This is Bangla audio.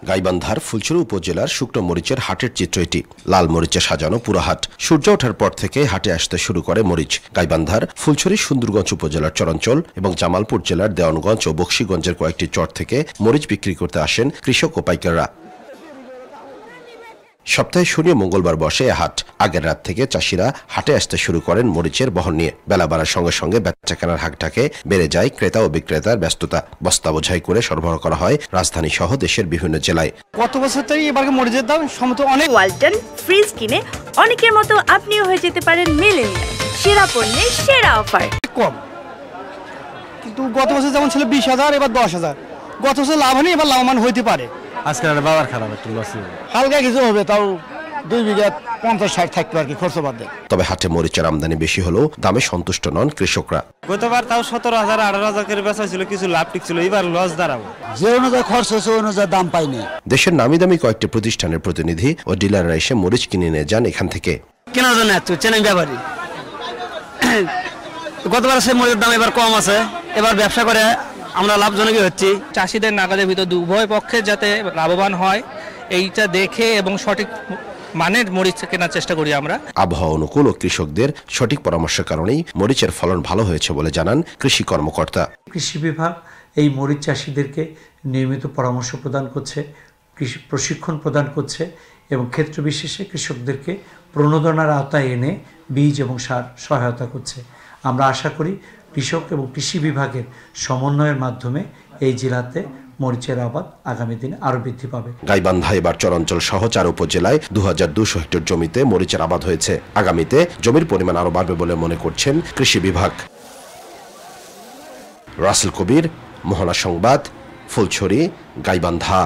গাইবান্ধার ফুলছড়ি উপজেলার শুকনো মরিচের হাটের চিত্র এটি। লাল মরিচে সাজানো পুরো হাট। সূর্য ওঠার পর থেকে হাটে আসতে শুরু করে মরিচ। গাইবান্ধার ফুলছড়ি সুন্দরগঞ্জ উপজেলার চরাঞ্চল এবং জামালপুর জেলার দেওয়ানগঞ্জ ও বকশীগঞ্জের কয়েকটি চর থেকে মরিচ বিক্রি করতে আসেন কৃষক ও পাইকাররা। সপ্তাহে শনি ও মঙ্গলবার বসে হাট। আগের রাত থেকে চাষিরা হাটে আসতে শুরু করেন মরিচের বহন নিয়ে। বেলা বাড়ার সঙ্গে সঙ্গে বেচাকেনার হাটটাকে বেড়ে যায় ক্রেতা ও বিক্রেতার ব্যস্ততা। বস্তা বোঝাই করে সরবরাহ করা হয় রাজধানী সহ দেশের বিভিন্ন জেলায়। গত বছর থেকে এবার মরিচের দাম সমত অনেক। ওয়ালটন ফ্রিজ কিনে অনেকের মতো আপনিও হয়ে যেতে পারেন মিলেনিয়াল। সেরা পণ্যের সেরা অফার কম, কিন্তু গত বছর যেমন ছিল 20,000 এবার 10,000। গত বছর লাভ হয়নি, এবার লাভবান হইতে পারে। আজকে বাবার খারাপ একটু লস হালকা কিছু হবে, তাও 2 বিঘা 50-60 থাকবে আর কি খরচ বাদ দেয়। তবে হাটে মরিচের আমদানি বেশি হলেও দামে সন্তুষ্ট নন কৃষকরা। গতবার তাও 17,000 18,000 করে বেচা ছিল, কিছু লাভ টিকছিল, এবার লস দাঁড়াবো। যে অনুযায়ী খরচ হয়েছে অনুযায়ী দাম পাইনি। দেশের নামি দামি কয়েকটি প্রতিষ্ঠানের প্রতিনিধি ও ডিলাররা এসে মরিচ কিনে নিয়ে যান এখান থেকে। কেনার জন্য চেনেন ব্যাপারী। গতবার সে মরিচের দাম এবার কম আছে, এবার ব্যবসা করে আমরা লাভজনকই হচ্ছি। চাষিদের নাগালের ভিতর উভয় পক্ষে যাতে লাভবান হয় এইটা দেখে এবং সঠিক মানের মরিচ কেনার চেষ্টা করি আমরা। আবহাওয়া অনুকূল ও কৃষকদের সঠিক পরামর্শের কারণেই মরিচের ফলন ভালো হয়েছে বলে জানান কৃষি কর্মকর্তা। কৃষি বিভাগ এই মরিচ চাষিদেরকে নিয়মিত পরামর্শ প্রদান করছে, কৃষি প্রশিক্ষণ প্রদান করছে এবং ক্ষেত্র বিশেষে কৃষকদেরকে প্রণোদনার আওতায় এনে বীজ এবং সার সহায়তা করছে। আমরা আশা করি কৃষক এবং কৃষি বিভাগের সমন্বয়ের মাধ্যমে এই জেলাতে মরিচের আবাদ আগামী দিনে আরো বৃদ্ধি পাবে। গাইবান্ধা এবার চরাঞ্চল সহ 4 উপজেলায় 2200 হেক্টর জমিতে মরিচের আবাদ হয়েছে। আগামীতে জমির পরিমাণ আরো বাড়বে বলে মনে করছেন কৃষি বিভাগ। রাসেল কবির, মোহনা সংবাদ, ফুলছড়ি, গাইবান্ধা।